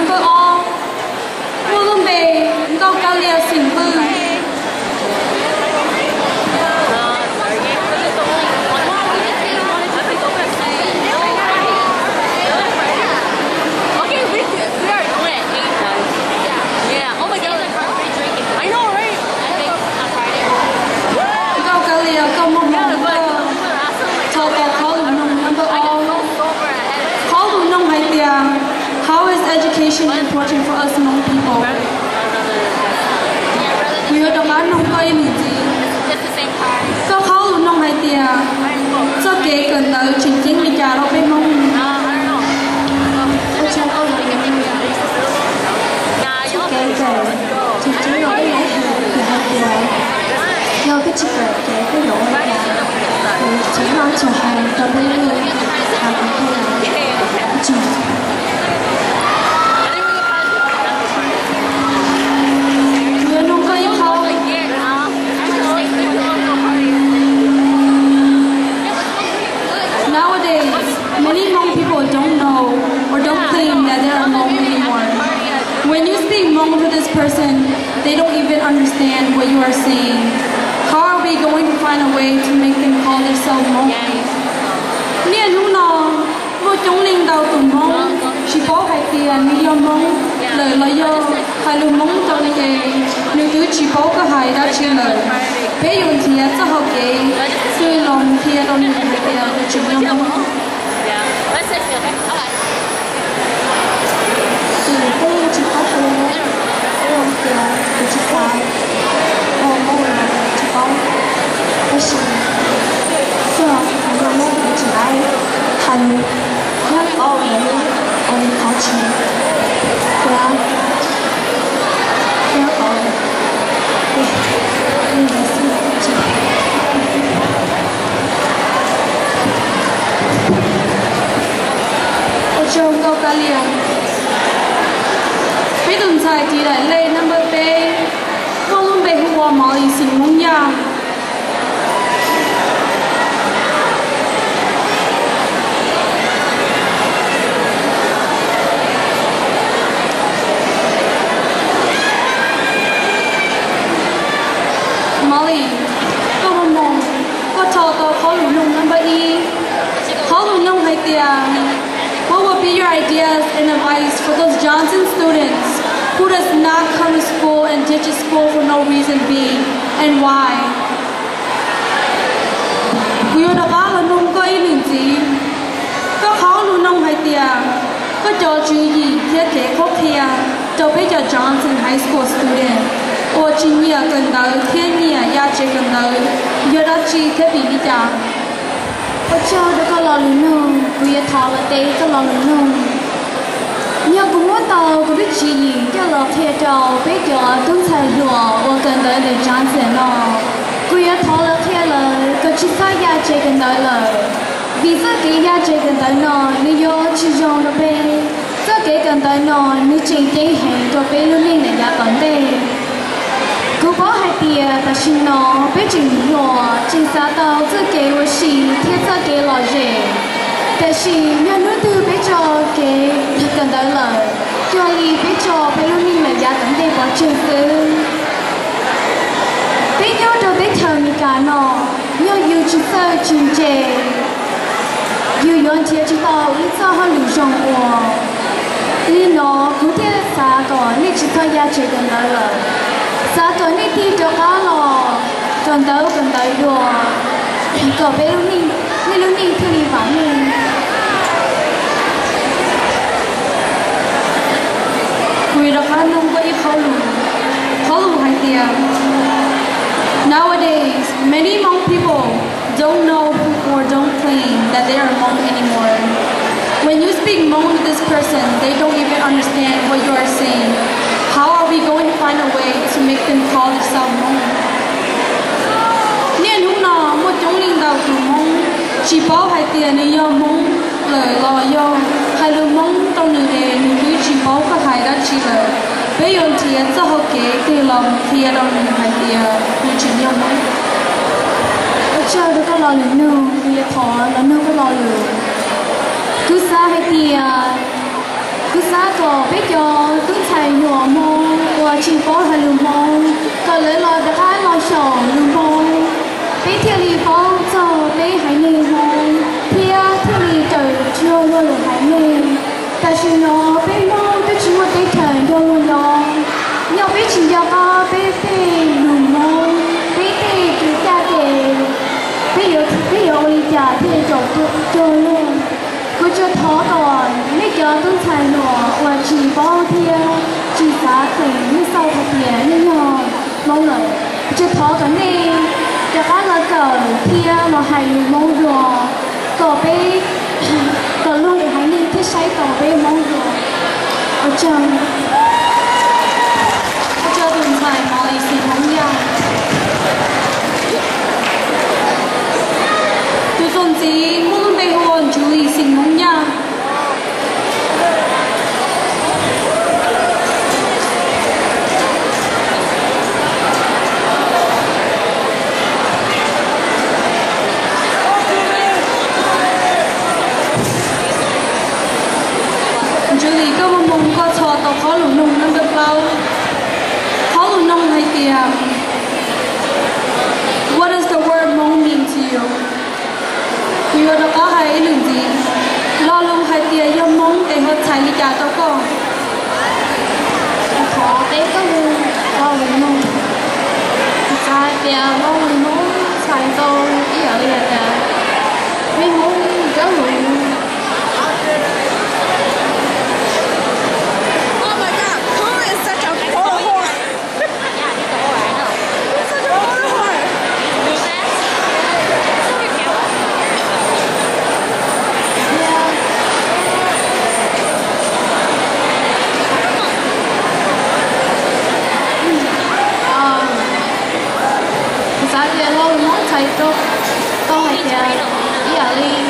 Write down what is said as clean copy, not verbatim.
number all. Mulumbe, Gaugalia Simbu. How is education important for us Hmong people? We are the man Hmong community. Các khâu luôn nông hay tiề, cho kế cần tới chính chính mình trả đâu bên Hmong. Cho câu hỏi này mình cho kế về chính chính nói lại thì hay tiề. Theo cái chức về cái độ này là chỉ nói cho hàng cho bên người làm cái gì. Many Hmong people don't know or don't claim that they are Hmong anymore. When you speak Hmong to this person, they don't even understand what you are saying. How are we going to find a way to make them call themselves Hmong? Nên lúc nào vô chúng linh đầu tụi Hmong, chỉ có hai tiền đi Hmong, lời nói do hai lưu Hmong cho nên cái nếu cứ chỉ có cái hai đã chia lời. Bây giờ thì sẽ học cái suy lòng thì đâu nên cái chuyện Hmong. Thì đây chỉ có tôi không thì chỉ có mỗi chỉ có cái sự giờ người mỗi chỉ ai thành nhất ở khó chịu quá rất ở nên là sự chỉ trong câu ca liền bây tuần sai thì lại lên number B không luôn bị hoa màu gì xin mong ya Molly câu mong có cho tôi khó lùi lùng number E khó lùi lùng hay tiền. What would be your ideas and advice for those Johnson students who does not come to school and ditches school for no reason being, and why? We are the one who go in gì? Có khó luôn nông hay tiền? Có cho chú ý thiết kế quốc kia cho bây giờ Johnson High School student. Or chỉ nhiều cần tới thiên nhiều giá trị cần tới giờ đó chỉ thiết bị đi chả. Ở chỗ đó có lò lửa nung, bây giờ thọ là tế có lò lửa nung. Nhớ cũng muốn tàu có biết gì, cái lò thiệt trâu, bây giờ cũng thay đổi, và cần tới để chán sẽ nó. Bây giờ thọ là thiệt là, có chỉ sao giá trị cần tới là. Vì sao cái giá trị cần tới nó, nếu có chỉ dùng nó bê. Sao cái cần tới nó, nếu chỉ tế hình, cho bê luôn lên để giá cần tế. Cô có hai tia ta xin nó biết chừng nhỏ chừng xa tàu tự kế của chị thiết ra kế lò rể ta xin nhà nước tư biết cho kế thật cần tới lời cho ý biết cho bé luôn mình là giá tấn đề bỏ trường tư biết nhớ đâu biết thờ như cả nó nhớ yêu chứ sơ chừng chê yêu yon thiết chứ tàu ít sao hơn lũ rồng của ý nó cũng thiết xa còn nên chỉ thôi giá trị cần tới lời sao tôi này thì cho cá lò còn tới đùa cậu bé lúc này thì đi vào mình vì đó khá nông có ít khó lù hay tiền. Nowadays, many Hmong people don't know or don't claim that they are Hmong anymore. When you speak Hmong to this person, they don't even understand what you are saying. How are we going to find a way to make them call themselves Hmong? Nên lúc nào một chúng linh đầu từ Hmong chỉ bảo hai tiền để do Hmong lời lo do hai lưu Hmong trong nửa đề nửa thứ chỉ bảo các hai đã chỉ lời bây giờ thì sẽ học kế từ lòng thì ở trong nửa hai tiền nửa chỉ do Hmong ở chơi được có lo lửa nửa bây giờ thọ là nửa có lo lửa cứ xa hai tiền cứ xa có biết cho cứ chạy nhỏ mô và chỉ có hai lùm mô có lấy lo đã khá lo sổ lùm mô biết thiên lý bó cho biết hai nề mô thiên lý trời chưa luôn là hai nề ta chỉ nó biết mô tôi chỉ một cái thời đâu lo nhau biết chỉ cho có biết lùm mô biết cứ cha kề biết ơi trả thì chồng tôi luôn cô cho thó rồi mấy giờ tôi xài nọ và chỉ bao thia chỉ giá tiền như sau một tiền như nhau mong rồi cho thó cái này cho các là cờ thia mà hay mong rồi cờ bé cờ luôn hay đi thích say cờ bé mong rồi ở trong cho tôi xài mọi gì không nhau tôi không gì muốn被我注意心梦呀。注意個夢個錯到可能弄能夠嬲，可能弄係點 ？What does the word 夢 mean to you? Nhiều đó có hay lường gì lo luôn hay tiền do mong để họ chạy đi trả tao con khó bé có luôn lo luôn luôn sai tiền lo luôn luôn sai tao ý ở đây là mấy món rất luôn. Oh my God, Paul is such a whore. He's such a whore. Giá tiền lo luôn thầy tôi hay tiền ý ở đây